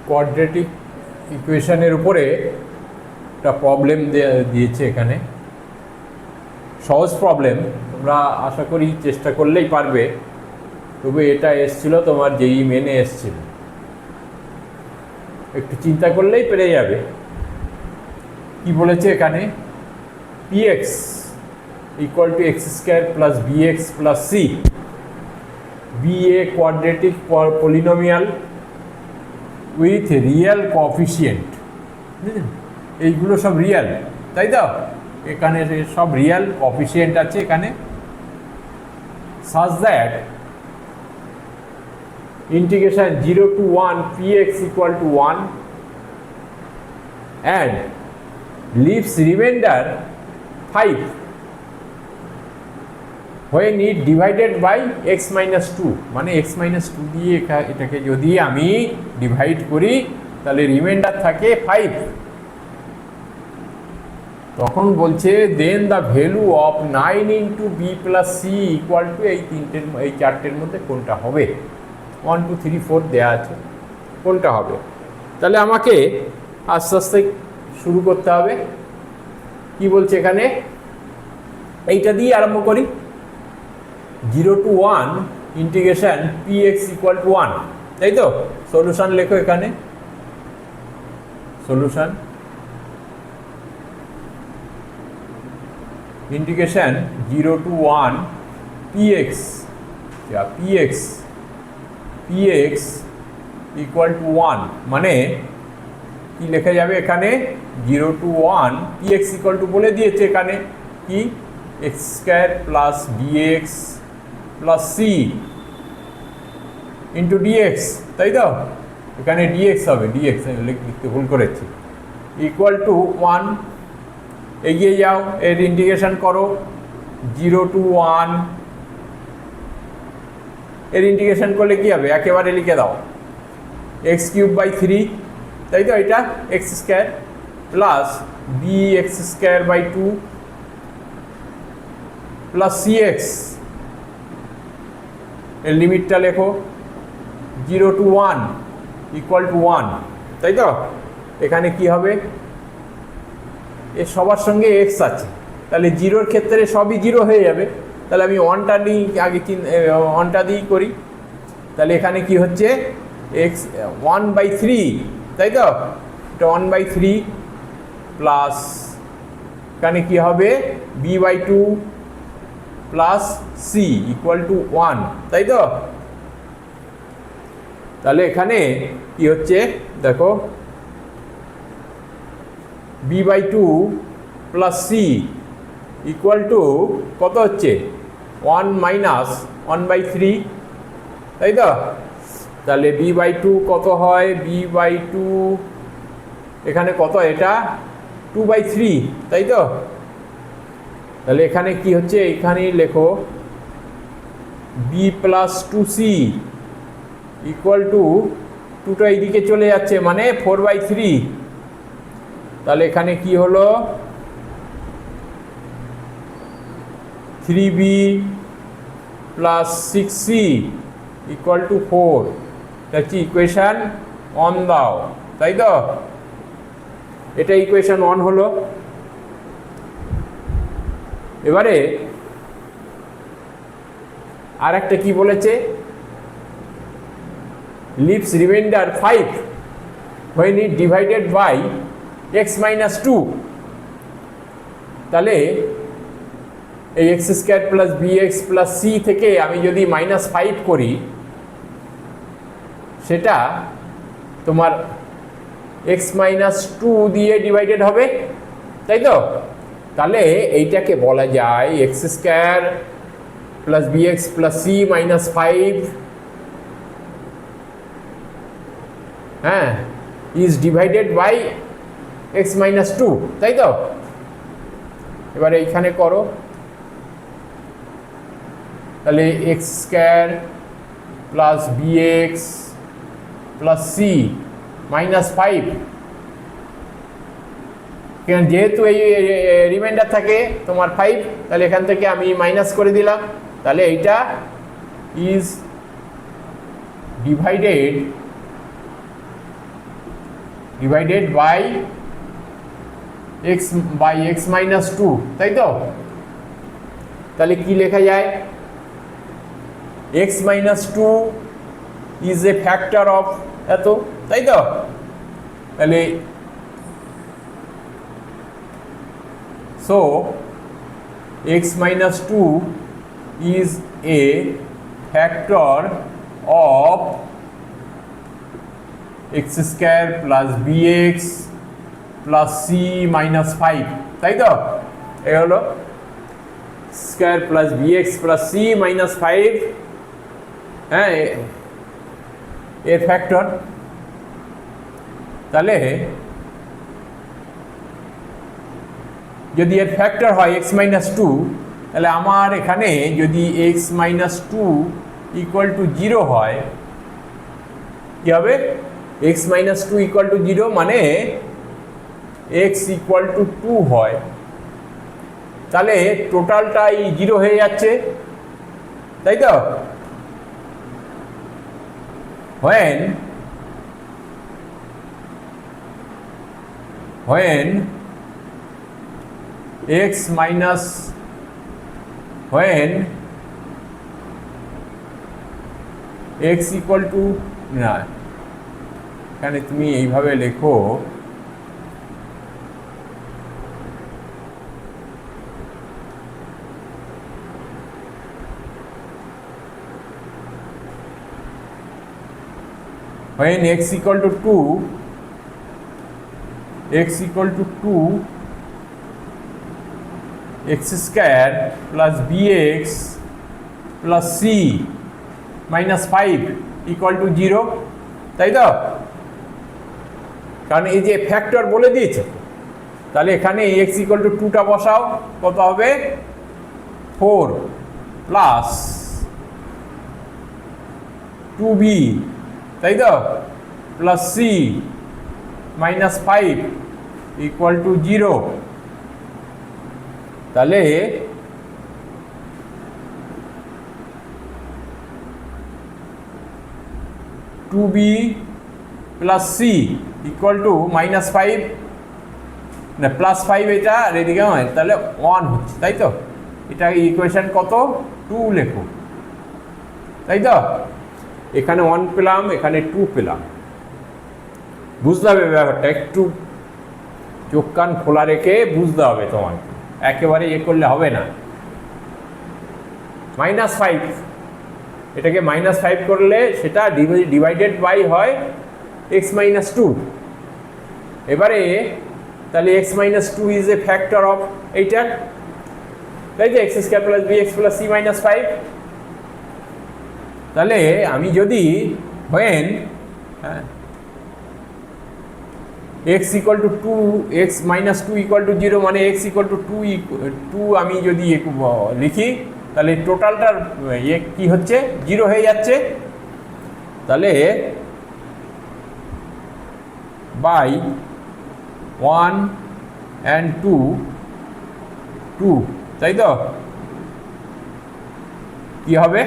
Quadratic ইকুয়েশনের উপরে একটা প্রবলেম দিয়েছে এখানে, সহজ প্রবলেম, তোমরা আশা করি চেষ্টা করলেই পারবে। তবে এটা এসছিল তোমার যেই মেনে এসছিল, একটু চিন্তা করলেই পেরে যাবে। কি বলেছে এখানে, px equal to x square plus bx plus c be a quadratic polynomial with real coefficient। এইগুলো সব রিয়াল, তাই তো? এখানে সব রিয়াল কোএফিসিয়েন্ট আছে এখানে, such that integration 0 to 1 px equal to 1 and leaves remainder 5 when it divided by x minus 2। মানে x minus 2 দিয়ে এটাকে যদি আমি ডিভাইড করি তাহলে রিমাইন্ডার থাকে 5। তখন বলছে then the value of 9 into b plus c equal to এই চারটের মধ্যে কোনটা হবে। 1 2 3 4 দেওয়া আছে, কোনটা হবে? তাহলে আমাকে আস্তে আস্তে শুরু করতে হবে। কি বলছে এখানে, এইটা দিয়ে আরম্ভ করি। 0 to 1 integration px equal to 1, তাই তো? সলিউশন লেখো এখানে, solution integration 0 to 1 px equal to 1। মানে কি লেখা যাবে এখানে, 0 to 1 px इक्वल टू বলে দিয়েছে এখানে কি, x square plus bx plus c into dx, তাই তো? এখানে dx হবে, dx লিখতে ভুল করেছি, ইকুয়াল টু 1। এগিয়ে যাও, এর ইন্টিগ্রেশন করো 0 to 1। এর ইন্টিগ্রেশন করলে কি হবে, একেবারে লিখে দাও x কিউব বাই 3, তাই তো? এটা x square plus bx square by 2 plus cx, এর লিমিটটা লেখো 0 to 1 ইকুয়াল টু 1, তাই তো? এখানে কি হবে, এর সবার সঙ্গে এক্স আছে, তাহলে জিরোর ক্ষেত্রে সবই জিরো হয়ে যাবে। তাহলে আমি ওয়ানটা নিই আগে, ওয়ানটা দিয়েই করি। তাহলে এখানে কি হচ্ছে, এক্স 1/3, তাই তো? এটা 1/3 প্লাস এখানে কি হবে b/2 plus c equal to 1, তাই তো? তাহলে এখানে কি হচ্ছে দেখো, b/2 plus c equal to কত হচ্ছে, 1 মাইনাস 1/3, তাই তো? তাহলে b/2 কত হয়, b/2 এখানে কত, এটা 2/3, তাই তো? তাহলে এখানে কি হচ্ছে, এখানেই লেখো b plus 2c equal to 2টা এইদিকে চলে যাচ্ছে, মানে 4/3। তাহলে এখানে কি হলো, 3b plus 6c equal to 4। এটা হচ্ছে ইকুয়েশান 1 দাও, তাই তো? এটা ইকুয়েশান 1 হলো। এবারে আর একটা কি বলেছে, leaves reminder 5 when it divided by x minus 2। তাহলে এই x square plus bx plus c থেকে আমি যদি -5 করি, সেটা তোমার x minus 2 দিয়ে ডিভাইডেড হবে, তাই তো? তাহলে এইটাকে বলা যায় x square plus bx plus c -5, হ্যাঁ, is divided by x minus 2, তাই তো? এবারে এইখানে করো, তাহলে x square plus bx plus c -5, যেহেতু এই রিমাইন্ডার থাকে তোমার 5, তাহলে এখান থেকে আমি মাইনাস করে দিলাম। তাহলে এইটা is divided divided by x minus two, তাই তো? তাহলে কি লেখা যায়? X minus two is a factor of এত, তাই তো? তাহলে so x minus two is a factor of x square plus b x plus c minus five, তাই তো? এ হলো square plus b x plus c minus five, হ্যাঁ, এর ফ্যাক্টর। তাহলে যদি এর ফ্যাক্টর হয় এক্স মাইনাস টু, তাহলে আমার এখানে যদি x minus two equal to zero হয়, কি হবে? X minus two equal to zero মানে এক্স ইকুয়াল টু টু হয়, তাহলে টোটালটাই জিরো হয়ে যাচ্ছে, তাই তো? when x minus when x equal to, না, এখানে তুমি এইভাবে লেখো when x equal to 2, x equal to 2 x square plus bx plus c minus 5 equal to 0, তাই তো? কারণ এই যে ফ্যাক্টর বলে দিয়েছে, তাহলে এখানে x equal to 2টা বসাও, কত হবে? 4 প্লাস 2b, তাই তো, plus c minus five equal to zero. তাহলে two b plus c equal to minus five, না প্লাস ফাইভ, এটা আর এদিকে হয়, তাহলে 1 হচ্ছে, তাই তো? এটা ইকুয়েশন কত? 2 লেখো, তাই তো? এখানে 1 পেলাম, এখানে 2 পেলাম। বুঝতে হবে ব্যাপারটা, একটু চোখ কান খোলা রেখে বুঝতে হবে তোমাকে, একেবারে ইয়ে করলে হবে না। মাইনাস ফাইভ, এটাকে মাইনাস ফাইভ করলে সেটা ডিভাইডেড বাই হয় এক্স মাইনাস টু। এবারে তাহলে x minus two is a factor of এইটা, তাই তো? X square plus b x plus c minus five. তাহলে আমি যদি when x equal to 2, x minus 2 equal to 0 মানে x equal to 2 আমি যদি লিখি, তাহলে টোটালটার কি হচ্ছে? 0 হয়ে যাচ্ছে। তাহলে বাই 1 and 2, তাই তো? কি হবে?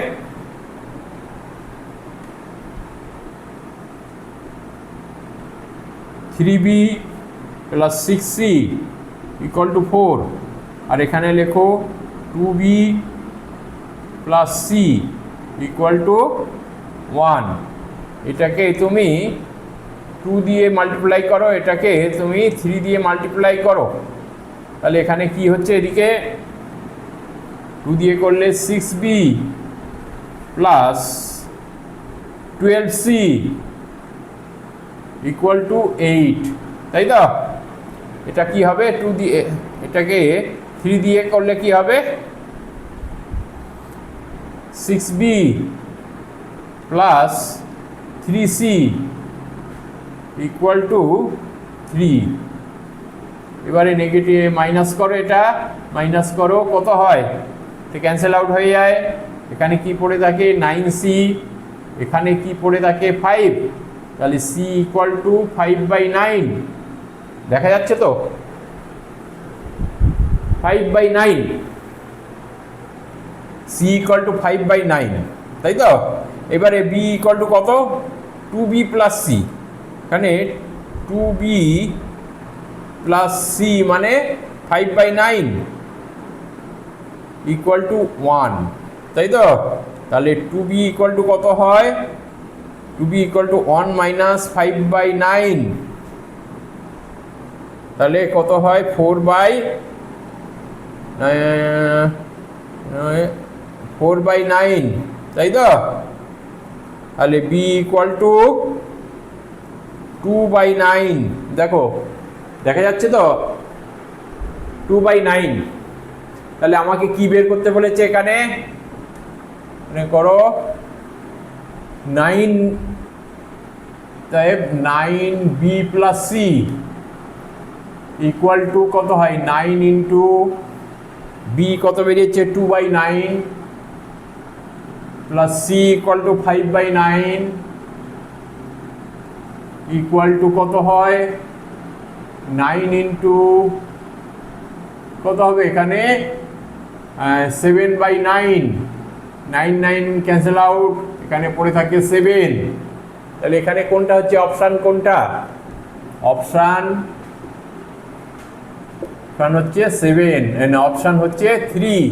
Three b plus 6c equal to 4, আর এখানে লেখো 2b plus c equal to 1। এটাকে তুমি 2 দিয়ে মাল্টিপ্লাই করো, এটাকে তুমি 3 দিয়ে মাল্টিপ্লাই করো, তাহলে এখানে কি হচ্ছে? এদিকে 2 দিয়ে করলে 6b plus 12c equal to 8, তাই তো? এটা কি হবে? 2 দিয়ে, এটাকে 3 দিয়ে করলে কি হবে? 6b plus 3c equal to 3। এবারে নেগেটিভ মাইনাস করো, এটা মাইনাস করো, কত হয়? এটা ক্যান্সেল আউট হয়ে যায়। এখানে কি পড়ে থাকে? 9c, এখানে কি পড়ে থাকে? 5, তাহলে c ইকুয়াল টু 5/9, দেখা যাচ্ছে তো? 5/9, c ইকুয়াল টু 5/9, তাই তো? এবারে b ইকুয়াল টু কত? 2b প্লাস c, এখানে 2b প্লাস সি মানে 5/9 ইকুয়াল টু 1, তাই তো? তাহলে 2b ইকুয়াল টু কত হয়? 2b ইকুয়াল টু 1 মাইনাস 5/9, তাহলে কত হয়? 4/9, তাই তো? তাহলে b ইকুয়াল টু 2/9, দেখো দেখা যাচ্ছে তো 2/9। তাহলে আমাকে কি বের করতে বলেছে এখানে? মনে করো 9, তাই 9b plus c equal to কত হয়? 9 ইন্টু বি কত বেরিয়েছে? 2/9 plus c equal to 5/9 equal to কত হয়? 9 ইন্টু কত হবে এখানে? 7/9, 9 9 ক্যান্সেল আউট, এখানে পড়ে থাকে 7। তাহলে এখানে কোনটা হচ্ছে অপশান? কোনটা অপশান হচ্ছে 7, অপশান হচ্ছে 3,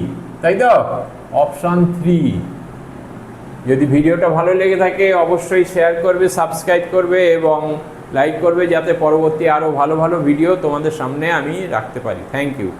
তাই তো? অপশান 3। যদি ভিডিওটা ভালো লেগে থাকে অবশ্যই শেয়ার করবে, সাবস্ক্রাইব করবে এবং লাইক করবে, যাতে পরবর্তী আরও ভালো ভালো ভিডিও তোমাদের সামনে আমি রাখতে পারি। Thank you.